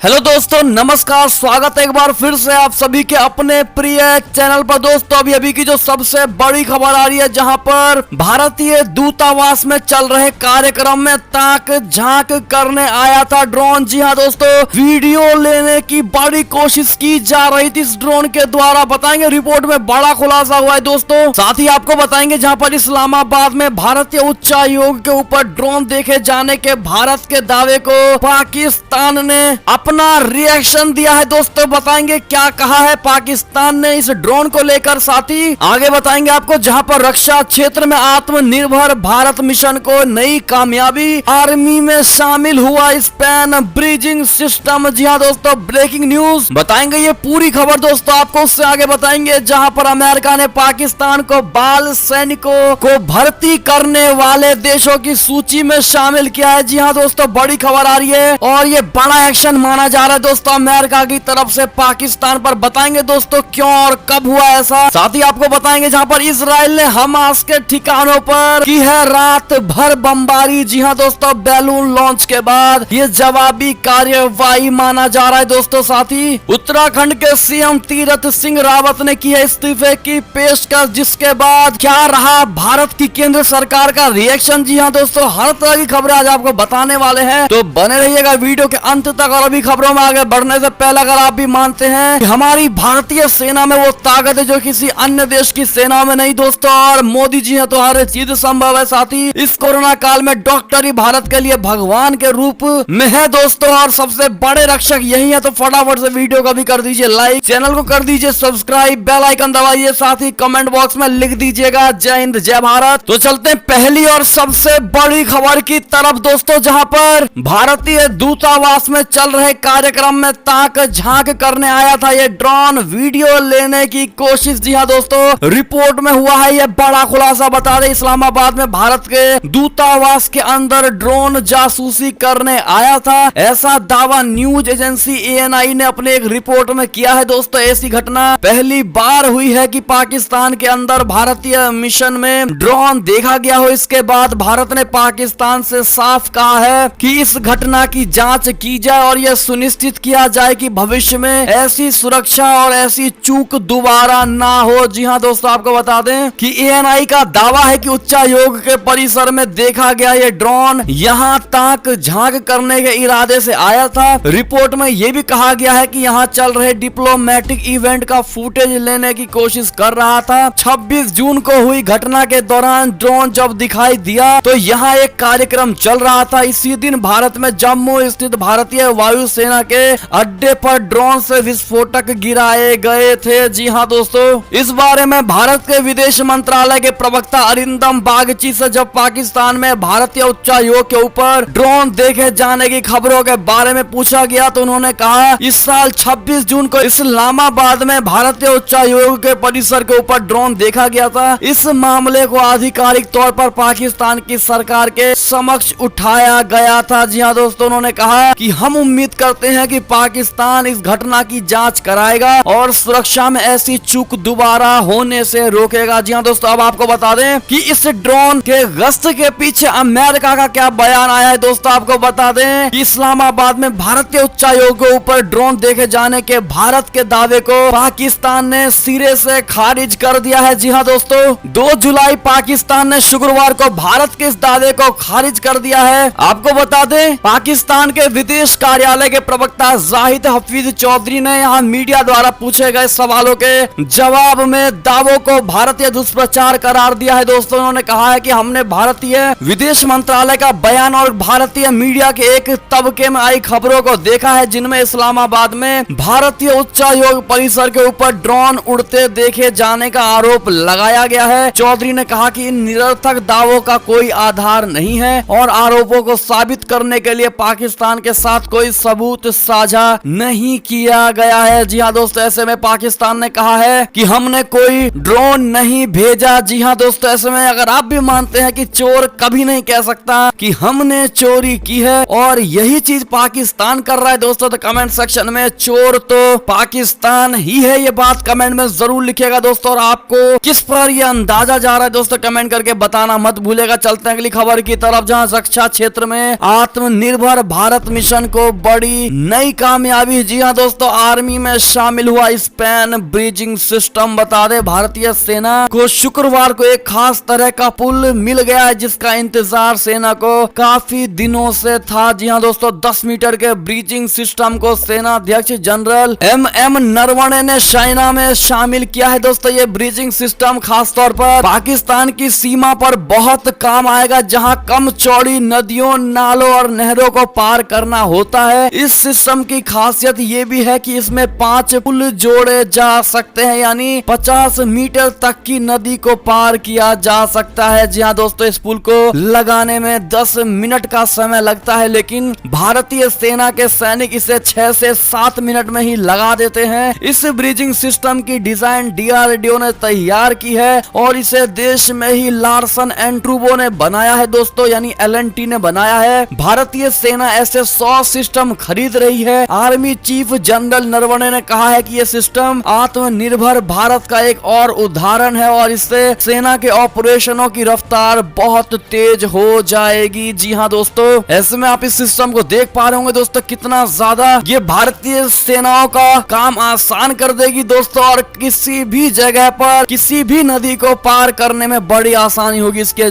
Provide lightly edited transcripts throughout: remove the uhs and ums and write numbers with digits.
Hello दोस्तों, नमस्कार। स्वागत है एक बार फिर से आप सभी के अपने प्रिय चैनल पर। दोस्तों अभी की जो सबसे बड़ी खबर आ रही है, जहां पर भारतीय दूतावास में चल रहे कार्यक्रम में ताक झांक करने आया था ड्रोन। जी हां दोस्तों, वीडियो लेने की बड़ी कोशिश की जा रही थी इस ड्रोन के द्वारा। बताएंगे रिपोर्ट में बड़ा खुलासा हुआ है दोस्तों। साथ ही आपको बताएंगे जहां पर इस्लामाबाद में भारतीय उच्चायोग के ऊपर ड्रोन देखे जाने के भारत के दावे को पाकिस्तान ने अपना रिएक्शन दिया है। दोस्तों बताएंगे क्या कहा है पाकिस्तान ने इस ड्रोन को लेकर। साथ ही आगे बताएंगे आपको जहां पर रक्षा क्षेत्र में आत्मनिर्भर भारत मिशन को नई कामयाबी, आर्मी में शामिल हुआ स्पैन ब्रिजिंग सिस्टम। जी हाँ दोस्तों, ब्रेकिंग न्यूज बताएंगे ये पूरी खबर दोस्तों आपको। उससे आगे बताएंगे जहां पर अमेरिका ने पाकिस्तान को बाल सैनिकों को भर्ती करने वाले देशों की सूची में शामिल किया है। जी हाँ दोस्तों, बड़ी खबर आ रही है और ये बड़ा एक्शन माना जा रहा है दोस्तों अमेरिका की तरफ से पाकिस्तान पर। बताएंगे दोस्तों क्यों और कब हुआ ऐसा। साथ ही आपको बताएंगे जहां पर इजराइल ने हमास के ठिकानों पर की है रात भर बमबारी। जी हां दोस्तों, बैलून लॉन्च के बाद ये जवाबी कार्यवाही माना जा रहा है दोस्तों। साथ ही उत्तराखंड के सीएम तीरथ सिंह रावत ने की है इस्तीफे की पेशकश, जिसके बाद क्या रहा भारत की केंद्र सरकार का रिएक्शन। जी हाँ दोस्तों, हर तरह की खबरें आज आपको बताने वाले हैं, तो बने रहिएगा वीडियो के अंत तक। और अभी खबरों में आगे बढ़ने से पहले अगर आप भी मानते हैं कि हमारी भारतीय सेना में वो ताकत है जो किसी अन्य देश की सेना में नहीं दोस्तों, और मोदी जी है तो हर चीज संभव है। साथ ही इस कोरोना काल में डॉक्टर ही भारत के लिए भगवान के रूप में है दोस्तों, और सबसे बड़े रक्षक यही है। तो फटाफट से वीडियो को भी कर दीजिए लाइक, चैनल को कर दीजिए सब्सक्राइब, बेल आइकन दबाइए। साथ ही कमेंट बॉक्स में लिख दीजिएगा जय हिंद जय भारत। तो चलते हैं पहली और सबसे बड़ी खबर की तरफ दोस्तों, जहां पर भारतीय दूतावास में चल रहे कार्यक्रम में ताक झांक करने आया था ये ड्रोन, वीडियो लेने की कोशिश। जी हाँ दोस्तों, रिपोर्ट में हुआ है ये बड़ा खुलासा। बता दें इस्लामाबाद में भारत के दूतावास के अंदर ड्रोन जासूसी करने आया था, ऐसा दावा न्यूज एजेंसी ANI ने अपने एक रिपोर्ट में किया है दोस्तों। ऐसी घटना पहली बार हुई है कि पाकिस्तान के अंदर भारतीय मिशन में ड्रोन देखा गया हो। इसके बाद भारत ने पाकिस्तान से साफ कहा है कि इस घटना की जांच की जाए और यह सुनिश्चित किया जाए कि भविष्य में ऐसी सुरक्षा और ऐसी चूक दोबारा ना हो। जी हां दोस्तों, आपको बता दें कि ANI का दावा है कि उच्चायोग के परिसर में देखा गया ये ड्रोन यहां ताक झांक करने के इरादे से आया था। रिपोर्ट में यह भी कहा गया है कि यहां चल रहे डिप्लोमेटिक इवेंट का फुटेज लेने की कोशिश कर रहा था। 26 जून को हुई घटना के दौरान ड्रोन जब दिखाई दिया तो यहाँ एक कार्यक्रम चल रहा था। इसी दिन भारत में जम्मू स्थित भारतीय वायुसेना के अड्डे पर ड्रोन से विस्फोटक गिराए गए थे। जी हाँ दोस्तों, इस बारे में भारत के विदेश मंत्रालय के प्रवक्ता अरिंदम बागची से जब पाकिस्तान में भारतीय उच्चायोग के ऊपर ड्रोन देखे जाने की खबरों के बारे में पूछा गया तो उन्होंने कहा इस साल 26 जून को इस्लामाबाद में भारतीय उच्चायोग के परिसर के ऊपर ड्रोन देखा गया था। इस मामले को आधिकारिक तौर पर पाकिस्तान की सरकार के समक्ष उठाया गया था। जी हाँ दोस्तों, उन्होंने कहा कि हम उम्मीद करते हैं कि पाकिस्तान इस घटना की जांच कराएगा और सुरक्षा में ऐसी चूक दोबारा होने से रोकेगा। जी हाँ दोस्तों, अब आपको बता दें कि इस ड्रोन के गश्त के पीछे अमेरिका का क्या बयान आया है दोस्तों। आपको बता दें कि इस्लामाबाद में भारतीय उच्चायोग के ऊपर ड्रोन देखे जाने के भारत के दावे को पाकिस्तान ने सिरे से खारिज कर दिया है। जी हाँ दोस्तों, 2 जुलाई पाकिस्तान ने शुक्रवार को भारत के इस दावे को खारिज कर दिया है। आपको बता दें पाकिस्तान के विदेश कार्यालय के प्रवक्ता जाहिद हफीज चौधरी ने यहाँ मीडिया द्वारा पूछे गए सवालों के जवाब में दावों को भारतीय दुष्प्रचार करार दिया है दोस्तों। उन्होंने कहा है कि हमने भारतीय विदेश मंत्रालय का बयान और भारतीय मीडिया के एक तबके में आई खबरों को देखा है जिनमें इस्लामाबाद में भारतीय उच्चायोग परिसर के ऊपर ड्रोन उड़ते देखे जाने का आरोप लगाया गया है। चौधरी ने कहा कि इन निरर्थक दावों का कोई आधार नहीं है और आरोपों को साबित करने के लिए पाकिस्तान के साथ कोई सबूत साझा नहीं किया गया है। जी हाँ दोस्तों, ऐसे में पाकिस्तान ने कहा है कि हमने कोई ड्रोन नहीं भेजा। जी हाँ दोस्तों, ऐसे में अगर आप भी मानते हैं कि चोर कभी नहीं कह सकता कि हमने चोरी की है और यही चीज पाकिस्तान कर रहा है दोस्तों, तो कमेंट सेक्शन में चोर तो पाकिस्तान ही है ये बात कमेंट में जरूर लिखेगा दोस्तों। और आपको किस पर यह अंदाजा जा रहा है दोस्तों कमेंट करके बताना मत भूलेगा। चलते हैं अगली खबर की तरफ, जहां रक्षा क्षेत्र में आत्मनिर्भर भारत मिशन को बड़ी बड़ी नई कामयाबी। जी हाँ दोस्तों, आर्मी में शामिल हुआ स्पैन ब्रिजिंग सिस्टम। बता दे भारतीय सेना को शुक्रवार को एक खास तरह का पुल मिल गया है जिसका इंतजार सेना को काफी दिनों से था। जी हाँ दोस्तों, 10 मीटर के ब्रिजिंग सिस्टम को सेना अध्यक्ष जनरल MM नरवणे ने चाइना में शामिल किया है। दोस्तों, ये ब्रिजिंग सिस्टम खास तौर पर पाकिस्तान की सीमा पर बहुत काम आएगा, जहां कम चौड़ी नदियों, नालों और नहरों को पार करना होता है। इस सिस्टम की खासियत ये भी है कि इसमें 5 पुल जोड़े जा सकते हैं, यानी 50 मीटर तक की नदी को पार किया जा सकता है। जी हाँ दोस्तों, इस पुल को लगाने में 10 मिनट का समय लगता है, लेकिन भारतीय सेना के सैनिक इसे 6 से 7 मिनट में ही लगा देते हैं। इस ब्रिजिंग सिस्टम की डिजाइन DRDO ने तैयार की है और इसे देश में ही लार्सन एंड टूब्रो ने बनाया है दोस्तों, यानी L&T ने बनाया है। भारतीय सेना ऐसे 100 सिस्टम खरीद रही है। आर्मी चीफ जनरल नरवणे ने कहा है कि यह सिस्टम आत्मनिर्भर भारत का एक और उदाहरण है और इससे सेना के ऑपरेशनों की रफ्तार बहुत तेज हो जाएगी। जी हाँ दोस्तों, ऐसे में आप इस सिस्टम को देख पा रहे होंगे दोस्तों कितना ज्यादा ये भारतीय सेनाओं का काम आसान कर देगी दोस्तों, और किसी भी जगह पर किसी भी नदी को पार करने में बड़ी आसानी होगी इसके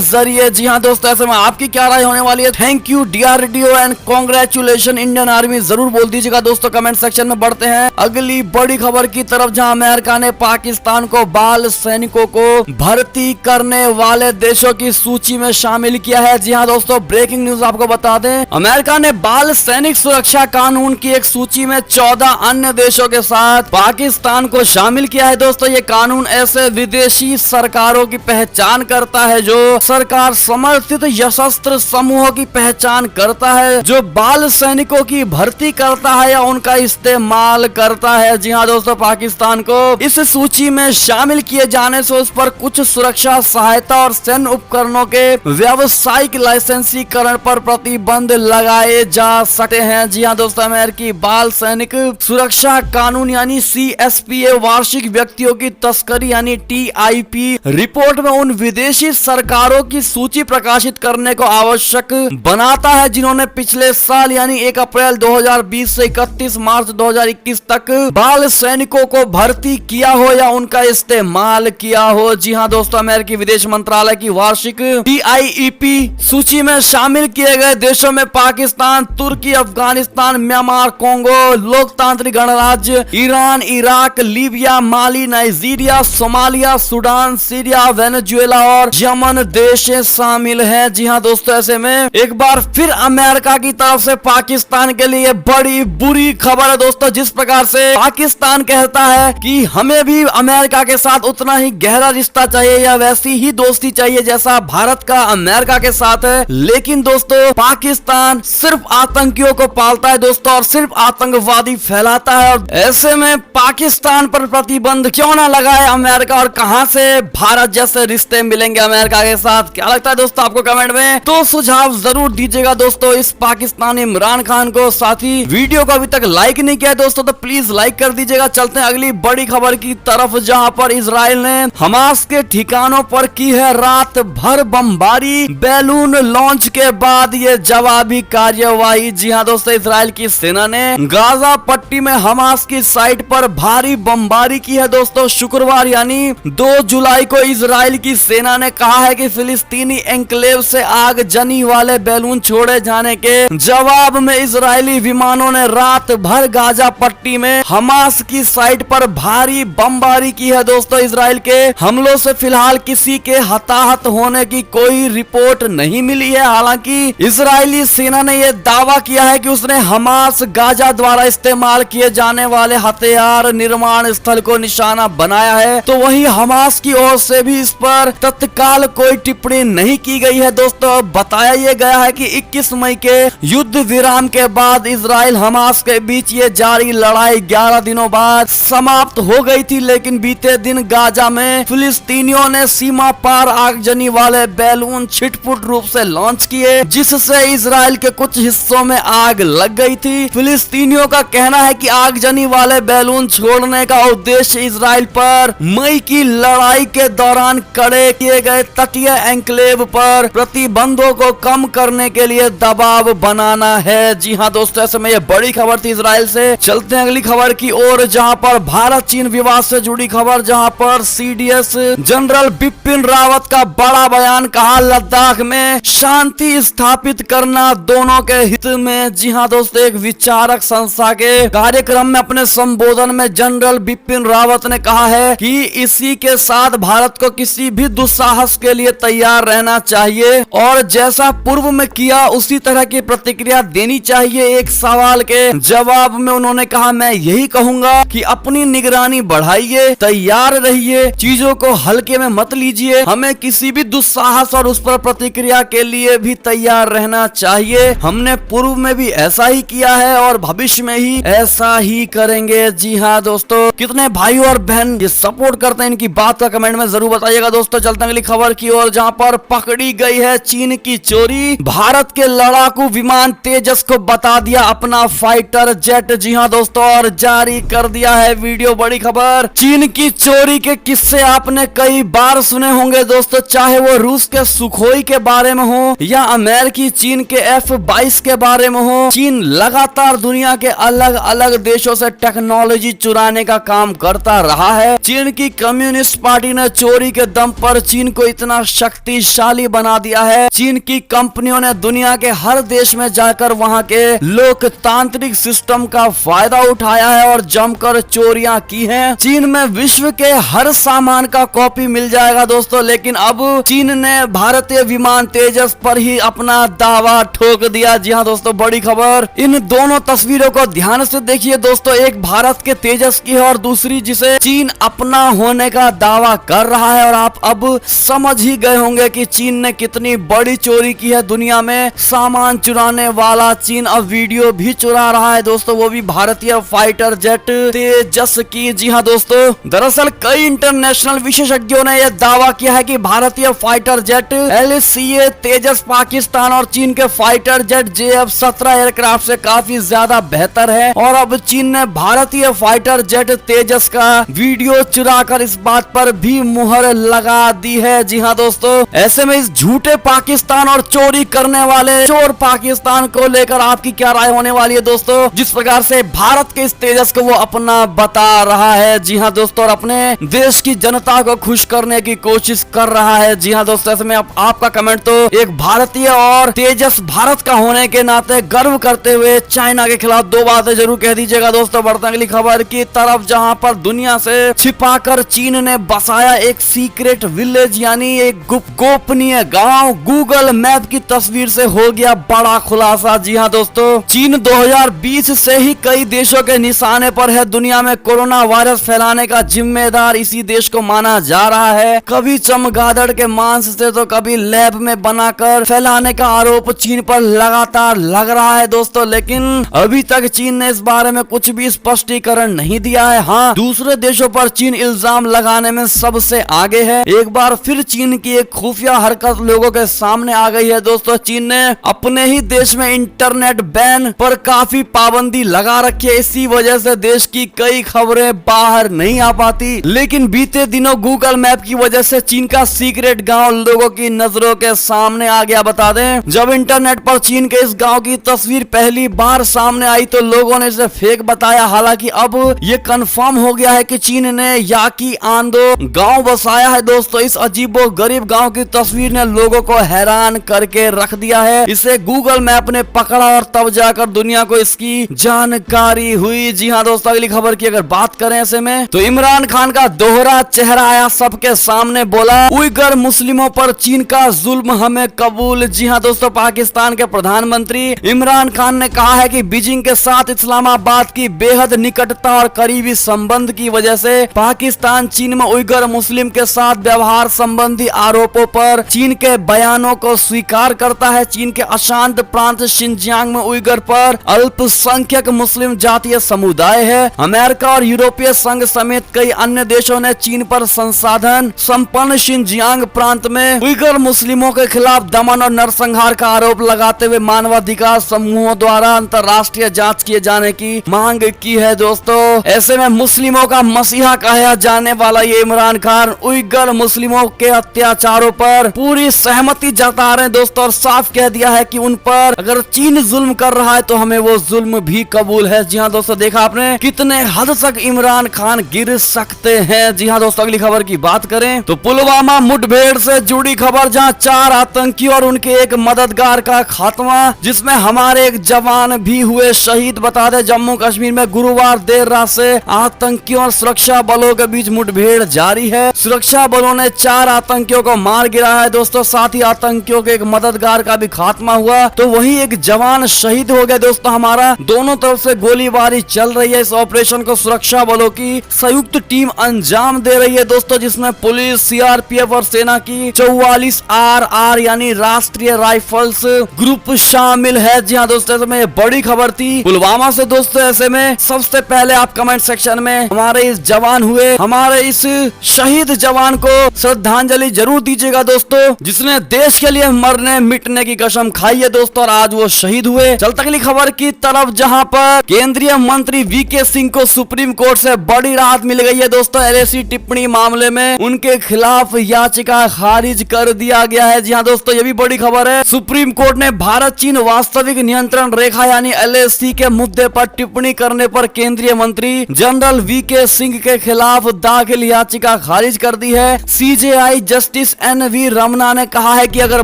जरिए। जी हाँ दोस्तों, ऐसे में आपकी क्या राय होने वाली है? Thank you DRDO and congratulation Indian army, जरूर बोल दीजिएगा दोस्तों कमेंट सेक्शन में। बढ़ते हैं अगली बड़ी खबर की तरफ, जहां अमेरिका ने पाकिस्तान को बाल सैनिकों को भर्ती करने वाले देशों की सूची में शामिल किया है। जी हाँ दोस्तों, ब्रेकिंग न्यूज आपको बता दें, अमेरिका ने बाल सैनिक सुरक्षा कानून की एक सूची में 14 अन्य देशों के साथ पाकिस्तान को शामिल किया है। दोस्तों, ये कानून ऐसे विदेशी सरकारों की पहचान करता है जो सरकार समर्थित सशस्त्र समूहों की पहचान करता है, जो बाल सैनिकों की भर्ती करता है या उनका इस्तेमाल करता है। जी हाँ दोस्तों, पाकिस्तान को इस सूची में शामिल किए जाने से उस पर कुछ सुरक्षा सहायता और सैन्य उपकरणों के व्यावसायिक लाइसेंसीकरण पर प्रतिबंध लगाए जा सकते हैं। जी हाँ दोस्तों, अमेरिकी बाल सैनिक सुरक्षा कानून यानी CSPA वार्षिक व्यक्तियों की तस्करी यानी TIP रिपोर्ट में उन विदेशी सरकारों की सूची प्रकाशित करने को आवश्यक बनाता है जिन्होंने पिछले साल यानी 1 अप्रैल 2020 से 31 मार्च 2021 तक बाल सैनिकों को भर्ती किया हो या उनका इस्तेमाल किया हो। जी हाँ दोस्तों, अमेरिकी विदेश मंत्रालय की वार्षिक TIEP सूची में शामिल किए गए देशों में Pakistan, Turkey, Afghanistan, Myanmar, Congo, लोकतांत्रिक गणराज्य, Iran, Iraq, Libya, Mali, Nigeria, Somalia, Sudan, Syria, Venezuela और यमन देश शामिल हैं। जी हाँ दोस्तों, ऐसे में एक बार फिर अमेरिका की तरफ से पाकिस्तान के लिए बड़ी बुरी खबर है दोस्तों। जिस प्रकार से पाकिस्तान कहता है कि हमें भी अमेरिका के साथ उतना ही गहरा रिश्ता चाहिए या वैसी ही दोस्ती चाहिए जैसा भारत का अमेरिका के साथ है, लेकिन दोस्तों पाकिस्तान सिर्फ आतंकियों को पालता है दोस्तों और सिर्फ आतंकवादी फैलाता है। और ऐसे में पाकिस्तान पर प्रतिबंध क्यों ना लगाए अमेरिका, और कहां से भारत जैसे रिश्ते मिलेंगे अमेरिका के साथ? क्या लगता है दोस्तों आपको कमेंट में तो सुझाव जरूर दीजिएगा दोस्तों इस पाकिस्तानी इमरान खान को। साथ ही वीडियो को अभी तक लाइक नहीं किया दोस्तों तो प्लीज लाइक कर दीजिएगा। चलते हैं अगली बड़ी खबर की तरफ, जहां पर इजराइल ने हमास के ठिकानों पर की है रात भर बमबारी। बैलून लॉन्च के बाद ये जवाबी कार्यवाही। जी हाँ दोस्तों, इजराइल की सेना ने गाजा पट्टी में हमास की साइट पर भारी बमबारी की है दोस्तों। शुक्रवार यानी 2 जुलाई को इजराइल की सेना ने कहा है कि फिलिस्तीनी एन्क्लेव से आगजनी वाले बैलून छोड़े जाने के जवाब में इजरायली विमानों ने रात भर गाजा पट्टी में हमास की साइट पर भारी बमबारी की है दोस्तों। इजराइल के हमलों से फिलहाल किसी के हताहत होने की कोई रिपोर्ट नहीं मिली है। हालांकि इजरायली सेना ने यह दावा किया है कि उसने हमास गाजा द्वारा इस्तेमाल किए जाने वाले हथियार निर्माण स्थल को निशाना बनाया है, तो वहीं हमास की ओर से भी इस पर तत्काल कोई टिप्पणी नहीं की गई है दोस्तों। बताया यह गया है कि 21 मई के युद्ध विराम के बाद इजराइल हमास के बीच ये जारी लड़ाई 11 दिनों बाद समाप्त हो गई थी, लेकिन बीते दिन गाजा में फिलिस्तीनियों ने सीमा पार आगजनी वाले बैलून छिटपुट रूप से लॉन्च किए, जिससे इजराइल के कुछ हिस्सों में आग लग गई थी। फिलिस्तीनियों का कहना है कि आगजनी वाले बैलून छोड़ने का उद्देश्य इजराइल पर मई की लड़ाई के दौरान कड़े किए गए तटीय एन्क्लेव पर प्रतिबंधों को कम करने के लिए दबाव बनाना है। जी हाँ दोस्तों, ऐसे में ये बड़ी खबर थी इजराइल से। चलते हैं अगली खबर की ओर, जहां पर भारत चीन विवाद से जुड़ी खबर, जहां पर सीडीएस जनरल बिपिन रावत का बड़ा बयान, कहा लद्दाख में शांति स्थापित करना दोनों के हित में। जी हाँ दोस्तों, एक विचारक संस्था के कार्यक्रम में अपने संबोधन में जनरल बिपिन रावत ने कहा है कि इसी के साथ भारत को किसी भी दुस्साहस के लिए तैयार रहना चाहिए और जैसा पूर्व में किया उसी तरह की प्रतिक्रिया देनी चाहिए। एक सवाल के जवाब में उन्होंने कहा, मैं यही कहूंगा कि अपनी निगरानी बढ़ाइए, तैयार रहिए, चीजों को हल्के में मत लीजिए, हमें किसी भी दुस्साहस और उस पर प्रतिक्रिया के लिए भी तैयार रहना चाहिए। हमने पूर्व में भी ऐसा ही किया है और भविष्य में ही ऐसा ही करेंगे। जी हाँ दोस्तों, कितने भाई और बहन ये सपोर्ट करते हैं इनकी बात का कमेंट में जरूर बताइएगा। दोस्तों चलते हैं अगली खबर की ओर, जहां पर पकड़ी गई है चीन की चोरी, भारत के लड़ाकू विमान तेजस को बता दिया अपना फाइटर जेट। जी हाँ दोस्तों, और जारी कर दिया है वीडियो। बड़ी खबर, चीन की चोरी के किस्से आपने कई बार सुने होंगे दोस्तों, चाहे वो रूस के सुखोई के बारे में हो या अमेरिकी चीन के F-22 के बारे में हो। चीन लगातार दुनिया के अलग अलग देशों से टेक्नोलॉजी चुराने का काम करता रहा है। चीन की कम्युनिस्ट पार्टी ने चोरी के दम पर चीन को इतना शक्तिशाली बना दिया है। चीन की कंपनियों ने दुनिया के हर देश में जाकर वहां के लोकतांत्रिक सिस्टम का फायदा उठाया है और जमकर चोरियां की हैं। चीन में विश्व के हर सामान का कॉपी मिल जाएगा दोस्तों, लेकिन अब चीन ने भारतीय विमान तेजस पर ही अपना दावा ठोक दिया। जी हाँ दोस्तों, बड़ी खबर, इन दोनों तस्वीरों को ध्यान से देखिए दोस्तों, एक भारत के तेजस की है और दूसरी जिसे चीन अपना होने का दावा कर रहा है। और आप अब समझ ही गए होंगे कि चीन ने कितनी बड़ी चोरी की है। दुनिया में सामान चुराने वाला चीन अब वीडियो भी चुरा रहा है दोस्तों, वो भी भारतीय फाइटर जेट तेजस की। जी हाँ दोस्तों, दरअसल कई इंटरनेशनल विशेषज्ञों ने यह दावा किया है कि भारतीय फाइटर जेट LCA तेजस पाकिस्तान और चीन के फाइटर जेट JF-17 एयरक्राफ्ट से काफी ज्यादा बेहतर है। और अब चीन ने भारतीय फाइटर जेट तेजस का वीडियो चुराकर इस बात पर भी मुहर लगा दी है। जी हाँ दोस्तों, ऐसे में इस झूठे पाकिस्तान और चोरी करने वाले चोर पाकिस्तान को लेकर आपकी क्या राय होने वाली है दोस्तों, जिस प्रकार से भारत के इस तेजस को वो अपना बता रहा है। जी हाँ दोस्तों, और अपने देश की जनता को खुश करने की कोशिश कर रहा है। जी हाँ दोस्तों, ऐसे में आपका कमेंट तो एक भारतीय और तेजस भारत का होने के नाते गर्व करते हुए चाइना के खिलाफ दो बातें जरूर कह दीजिएगा दोस्तों। बढ़ते हैं अगली खबर की तरफ, जहां पर दुनिया से छिपाकर चीन ने बसाया एक सीक्रेट विलेज, यानी एक गोपनीय गांव। गूगल मैप की तस्वीर से हो गया बड़ा खुलासा। जी हाँ दोस्तों, चीन 2020 से ही कई देशों के निशाने पर है। दुनिया में कोरोना वायरस फैलाने का जिम्मेदार इसी देश को माना जा रहा है। कभी चमगादड़ के मांस से तो कभी लैब में बनाकर फैलाने का आरोप चीन पर लगातार लग रहा है दोस्तों, लेकिन अभी तक चीन ने इस बारे में कुछ भी स्पष्टीकरण नहीं दिया है। हाँ, दूसरे देशों पर चीन इल्जाम लगाने में सबसे आगे है। एक बार फिर चीन की एक खुफिया हरकत लोगों के सामने आ गई है दोस्तों। चीन ने अपने ही देश में इंटरनेट बैन पर काफी पाबंदी लगा रखी है। इसी वजह से देश की कई खबरें बाहर नहीं आ पाती, लेकिन बीते दिनों गूगल मैप की वजह से चीन का सीक्रेट गांव लोगों की नजरों के सामने आ गया। बता दें, जब इंटरनेट पर चीन के इस गांव की तस्वीर पहली बार सामने आई तो लोगों ने इसे फेक बताया। हालांकि अब ये कंफर्म हो गया है कि चीन ने याकी आंदो गांव बसाया है दोस्तों। इस अजीबो गरीब गांव की तस्वीर ने लोगों को हैरान करके रख दिया है। इसे गूगल मैप ने पकड़ा और तब जाकर दुनिया को इसकी जानकारी हुई। जी हाँ दोस्तों, अगली खबर की अगर बात करें ऐसे में, तो इमरान खान का दोहरा चेहरा आया सबके सामने, बोला उइगर मुस्लिमों पर चीन का जुल्म हमें कबूल। जी हाँ दोस्तों, पाकिस्तान के प्रधानमंत्री इमरान खान ने कहा है कि बीजिंग के साथ इस्लामाबाद की बेहद निकटता और करीबी संबंध की वजह से पाकिस्तान चीन में उइगर मुस्लिम के साथ व्यवहार संबंधी आरोपों पर चीन के बयानों को स्वीकार करता है। चीन के अशांत प्रांत शिनजियांग में उइगर पर अल्पसंख्यक मुस्लिम जातीय समुदाय है। अमेरिका और यूरोपीय संघ समेत कई अन्य देशों ने चीन पर संसाधन संपन्न शिनजियांग प्रांत में उइगर मुस्लिमों के खिलाफ दमन और नरसंहार का आरोप लगाते हुए मानवाधिकार समूहों द्वारा अंतर्राष्ट्रीय जांच किए जाने की मांग की है दोस्तों। ऐसे में मुस्लिमों का मसीहा कहा जाने वाला ये इमरान खान उइगर मुस्लिमों के अत्याचारों पर पूरी सहमति जता रहे हैं दोस्तों, और साफ कह दिया है कि उन पर अगर अगर चीन जुल्म कर रहा है तो हमें वो जुल्म भी कबूल है। जी हाँ दोस्तों, देखा आपने कितने हद तक इमरान खान गिर सकते हैं। जी हाँ दोस्तों, अगली खबर की बात करें तो पुलवामा मुठभेड़ से जुड़ी खबर, जहां 4 आतंकी और उनके एक मददगार का खात्मा, जिसमें हमारे एक जवान भी हुए शहीद। बता दें जम्मू कश्मीर में गुरुवार देर रात से आतंकियों और सुरक्षा बलों के बीच मुठभेड़ जारी है। सुरक्षा बलों ने 4 आतंकियों को मार गिराया है दोस्तों, साथ ही आतंकियों के एक मददगार का भी खात्मा हुआ, तो वही एक जवान शहीद हो गया दोस्तों हमारा। दोनों तरफ से गोलीबारी चल रही है। इस ऑपरेशन को सुरक्षा बलों की संयुक्त टीम अंजाम दे रही है दोस्तों, जिसमें पुलिस, सीआरपीएफ और सेना की 44 RR यानी राष्ट्रीय राइफल्स ग्रुप शामिल है। जी हाँ दोस्तों, ऐसे में बड़ी खबर थी पुलवामा से दोस्तों। ऐसे में सबसे पहले आप कमेंट सेक्शन में हमारे इस जवान हुए, हमारे इस शहीद जवान को श्रद्धांजलि जरूर दीजिएगा दोस्तों, जिसने देश के लिए मरने मिटने की कसम खाई है दोस्तों, और आज वो शहीद हुए। चलते अगली खबर की तरफ, जहां पर केंद्रीय मंत्री वीके सिंह को सुप्रीम कोर्ट से बड़ी राहत मिल गई है दोस्तों। LAC टिप्पणी मामले में उनके खिलाफ याचिका खारिज कर दिया गया है। जी हाँ दोस्तों, ये भी बड़ी खबर है। सुप्रीम कोर्ट ने भारत चीन वास्तविक नियंत्रण रेखा यानी LAC के मुद्दे पर टिप्पणी करने पर केंद्रीय मंत्री जनरल वीके सिंह के खिलाफ दाखिल याचिका खारिज कर दी है। CJI जस्टिस NV रमना ने कहा है कि अगर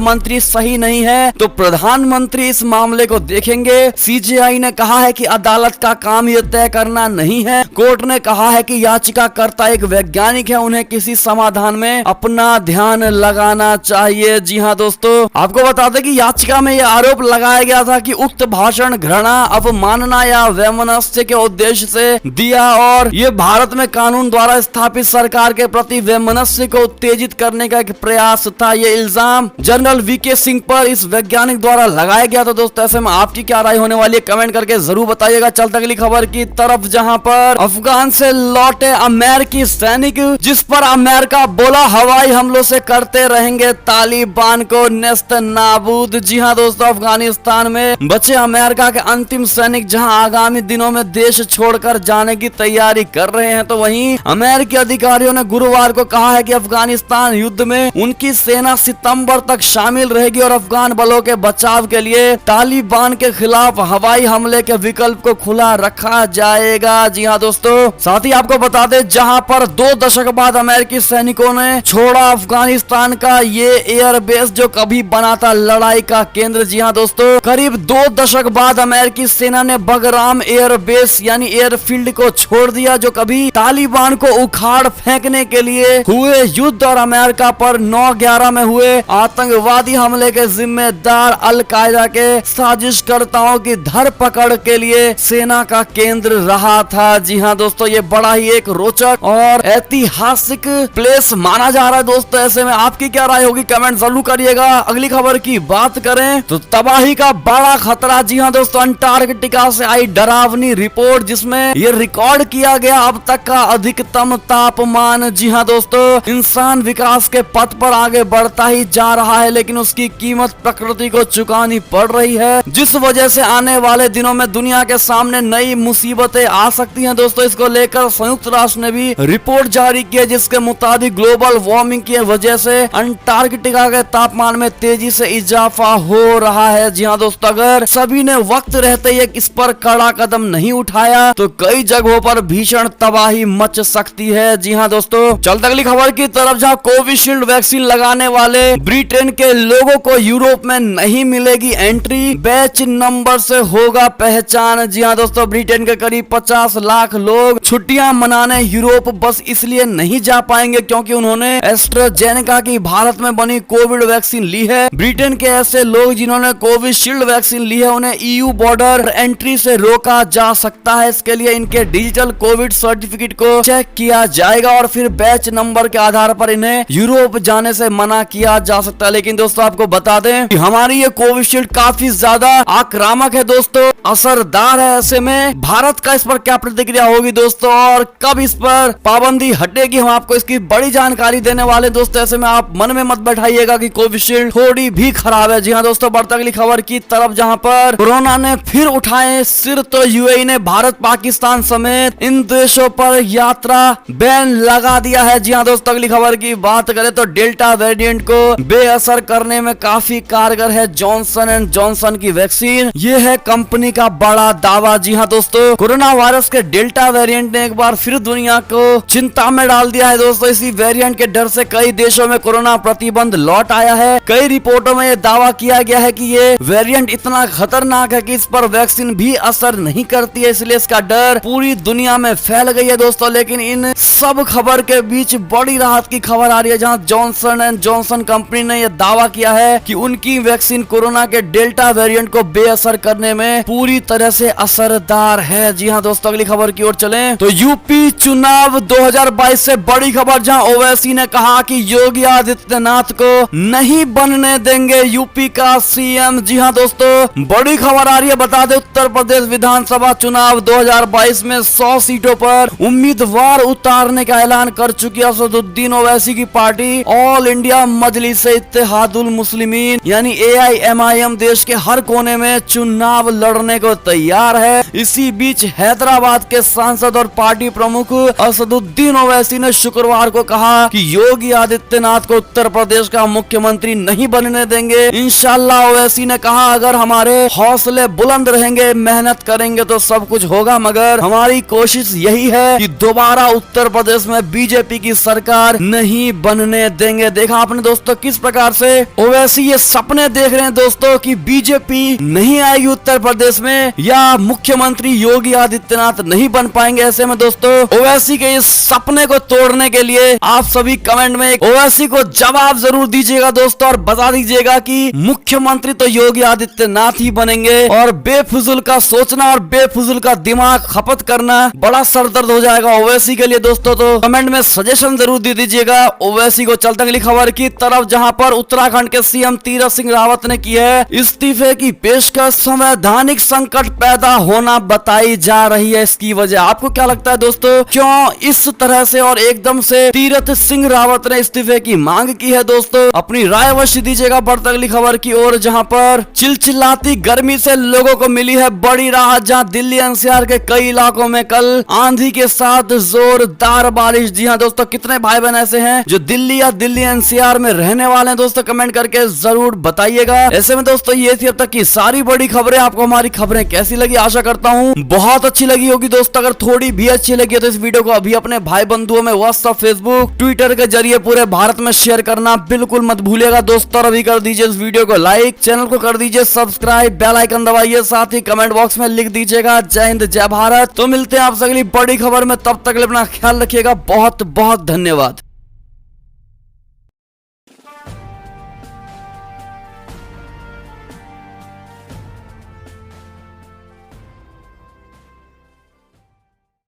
मंत्री सही नहीं है तो प्रधानमंत्री इस मामले को देखेंगे। CJI ने कहा है कि अदालत का काम यह तय करना नहीं है। कोर्ट ने कहा है कि याचिकाकर्ता एक वैज्ञानिक है, उन्हें किसी समाधान में अपना ध्यान लगाना चाहिए। जी हाँ दोस्तों, आपको बता दें कि याचिका में यह आरोप लगाया गया था कि उक्त भाषण घृणा, अपमानना या वैमनस्य के उद्देश्य से दिया, और ये भारत में कानून द्वारा स्थापित सरकार के प्रति वैमनस्य को उत्तेजित करने का एक प्रयास था। ये इल्जाम जनरल वीके सिंह पर इस वैज्ञानिक द्वारा लगाया गया था दोस्तों। ऐसे में आपकी क्या राय होने वाली है, कमेंट करके जरूर बताइएगा। चलते अगली खबर की तरफ, जहां पर अफगान से लौटे अमेरिकी सैनिक, जिस पर अमेरिका बोला हवाई हमलों से करते रहेंगे तालिबान को नेस्त नाबूद। जी हाँ दोस्तों, अफगानिस्तान में बचे अमेरिका के अंतिम सैनिक जहां आगामी दिनों में देश छोड़कर जाने की तैयारी कर रहे हैं, तो वहीं अमेरिकी अधिकारियों ने गुरुवार को कहा है कि अफगानिस्तान युद्ध में उनकी सेना सितंबर तक शामिल रहेगी और अफगान बलों के बचाव के लिए तालिबान के खिलाफ हवाई हमले के विकल्प को खुला रखा जाएगा। जी हाँ दोस्तों, साथ ही आपको बता दें जहां पर 2 दशक बाद अमेरिकी सैनिकों ने छोड़ा अफगानिस्तान का ये एयरबेस जो कभी बना था लड़ाई का केंद्र। जी हाँ दोस्तों, करीब 2 दशक बाद अमेरिकी सेना ने बगराम एयरबेस यानी एयरफील्ड को छोड़ दिया, जो कभी तालिबान को उखाड़ फेंकने के लिए हुए युद्ध और अमेरिका पर 9/11 में हुए आतंकवादी हमले के जिम्मेदार अल-कायदा के साजिशकर्ताओं की धरपकड़ के लिए सेना का केंद्र रहा था। जी हाँ दोस्तों, ये बड़ा ही एक रोचक और ऐतिहासिक प्लेस माना जा रहा है दोस्तों। ऐसे में आपकी क्या राय होगी, कमेंट जरूर करिएगा। अगली खबर की बात करें तो तबाही का बड़ा खतरा। जी हाँ दोस्तों, अंटार्कटिका से आई डरावनी रिपोर्ट, जिसमें ये रिकॉर्ड किया गया अब तक का अधिकतम तापमान। जी हाँ दोस्तों, इंसान विकास के पथ पर आगे बढ़ता ही जा रहा है, लेकिन उसकी कीमत प्रकृति को चुकानी पड़ रही है, जिस वजह से आने वाले दिनों में दुनिया के सामने नई मुसीबतें आ सकती हैं दोस्तों। इसको लेकर संयुक्त राष्ट्र ने भी रिपोर्ट जारी की है, जिसके मुताबिक ग्लोबल वार्मिंग की वजह से अंटार्कटिका के तापमान में तेजी से इजाफा हो रहा है। जी हाँ दोस्तों, अगर सभी ने वक्त रहते ही इस पर कड़ा कदम नहीं उठाया तो कई जगहों पर भीषण तबाही मच सकती है। जी हाँ दोस्तों, चलते अगली खबर की तरफ, जहां कोविशील्ड वैक्सीन लगाने वाले ब्रिटेन के लोगों को यूरोप में नहीं मिलेगी एंट्री, बैच नंबर से होगा पहचान। जी हाँ दोस्तों, ब्रिटेन के करीब 50 लाख लोग छुट्टियां मनाने यूरोप बस इसलिए नहीं जा पाएंगे क्योंकि उन्होंने एस्ट्राजेनेका की भारत में बनी कोविड वैक्सीन ली है। ब्रिटेन के ऐसे लोग जिन्होंने कोविशील्ड वैक्सीन ली है, उन्हें EU बॉर्डर एंट्री से रोका जा सकता है। इसके लिए इनके डिजिटल कोविड सर्टिफिकेट को चेक किया जाएगा और फिर बैच नंबर के आधार पर इन्हें यूरोप जाने से मना किया जा सकता है। लेकिन दोस्तों, आपको बता दें कि हमारी ये कोविशील्ड काफी ज्यादा आक्रामक है दोस्तों, असरदार है। ऐसे में भारत का इस पर क्या प्रतिक्रिया होगी दोस्तों, और कब इस पर पाबंदी हटेगी, हम आपको इसकी बड़ी जानकारी देने वाले दोस्तों। ऐसे में आप मन में मत बैठाइएगा कि कोविशील्ड थोड़ी भी खराब है। जी हाँ दोस्तों, बढ़ते अगली खबर की तरफ, जहां पर कोरोना ने फिर उठाए सिर, तो UAE ने भारत, पाकिस्तान समेत इन देशों पर यात्रा बैन लगा दिया है। जी हाँ दोस्तों, अगली खबर की बात करें तो डेल्टा वेरिएंट को बेअसर करने में काफी कारगर है जॉनसन एंड जॉनसन की वैक्सीन। ये है कंपनी का बड़ा दावा। जी हाँ दोस्तों, कोरोना वायरस के डेल्टा वेरिएंट ने एक बार फिर दुनिया को चिंता में डाल दिया है दोस्तों। इसी वेरिएंट के डर से कई देशों में कोरोना प्रतिबंध लौट आया है। कई रिपोर्टों में यह दावा किया गया है कि ये वेरिएंट इतना खतरनाक है कि इस पर वैक्सीन भी असर नहीं करती है, इसलिए इसका डर पूरी दुनिया में फैल गई है दोस्तों। लेकिन इन सब खबर के बीच बड़ी राहत की खबर आ रही है, जहां जॉनसन एंड जॉनसन कंपनी ने यह दावा किया है कि उनकी वैक्सीन कोरोना के डेल्टा वेरिएंट को बेअसर करने में पूरी तरह से असरदार है। जी हाँ दोस्तों, अगली खबर की ओर चलें तो यूपी चुनाव 2022 से बड़ी खबर, जहां ओवैसी ने कहा कि योगी आदित्यनाथ को नहीं बनने देंगे यूपी का सीएम। जी हाँ दोस्तों, बड़ी खबर आ रही है। बता दें, उत्तर प्रदेश विधानसभा चुनाव 2022 में 100 सीटों पर उम्मीदवार उतारने का ऐलान कर चुकी है असदुद्दीन ओवैसी की पार्टी ऑल इंडिया मजलिस इत्तेहादुल मुस्लिमीन यानी AIMIM देश के हर कोने में चुनाव लड़ने को तैयार है। इसी बीच हैदराबाद के सांसद और पार्टी प्रमुख असदुद्दीन ओवैसी ने शुक्रवार को कहा कि योगी आदित्यनाथ को उत्तर प्रदेश का मुख्यमंत्री नहीं बनने देंगे। इंशाल्लाह, ओवैसी ने कहा, अगर हमारे हौसले बुलंद रहेंगे, मेहनत करेंगे तो सब कुछ होगा, मगर हमारी कोशिश यही है कि दोबारा उत्तर प्रदेश में बीजेपी की सरकार नहीं बनने देंगे। देखा आपने दोस्तों किस प्रकार से ओवैसी ये सपने देख रहे हैं दोस्तों कि बीजेपी नहीं आएगी उत्तर प्रदेश में या मुख्यमंत्री योगी आदित्यनाथ नहीं बन पाएंगे। ऐसे में दोस्तों ओवैसी के इस सपने को तोड़ने के लिए आप सभी कमेंट में ओवैसी को जवाब जरूर दीजिएगा दोस्तों, और बता दीजिएगा कि मुख्यमंत्री तो योगी आदित्यनाथ ही बनेंगे। और बेफिजुल का सोचना और बेफिजुल का दिमाग खपत करना बड़ा सरदर्द हो जाएगा ओवैसी के लिए दोस्तों। तो कमेंट में सजेशन जरूर दे दीजिएगा ओवैसी को। चलते अगली खबर की तरफ, जहां पर उत्तराखंड के सीएम तीरथ सिंह रावत ने की है इस्तीफे की पेशकश। संवैधानिक संकट पैदा होना बताई जा रही है इसकी वजह। आपको क्या लगता है दोस्तों, क्यों इस तरह से और एकदम से तीरथ सिंह रावत ने इस्तीफे की मांग की है दोस्तों? अपनी राय अवश्य दीजिएगा। बढ़ते अगली खबर की ओर, जहां पर चिलचिलाती गर्मी से लोगों को मिली है बड़ी राहत, जहां दिल्ली NCR के कई इलाकों में कल आंधी के साथ जोरदार बारिश। जी हाँ दोस्तों, कितने भाई बहन ऐसे हैं जो दिल्ली या दिल्ली NCR में रहने वाले हैं दोस्तों? कमेंट करके जरूर बताइएगा। ऐसे में दोस्तों ये थी अब तक की सारी बड़ी खबरें। आपको हमारी खबरें कैसी लगी? आशा करता हूँ बहुत अच्छी लगी होगी दोस्तों। अगर थोड़ी भी अच्छी लगी तो इस वीडियो को अभी अपने भाई बंधुओं में व्हाट्सएप, फेसबुक, ट्विटर के जरिए पूरे भारत में शेयर करना बिल्कुल मत भूलिएगा दोस्तों। और अभी कर दीजिए इस वीडियो को लाइक, चैनल को कर दीजिए सब्सक्राइब, बेल आइकन दबाइए, साथ ही कमेंट बॉक्स में लिख दीजिएगा जय हिंद जय भारत। तो मिलते हैं आपसे अगली बड़ी खबर में, तब तक अपना ख्याल रखिएगा। बहुत बहुत धन्यवाद।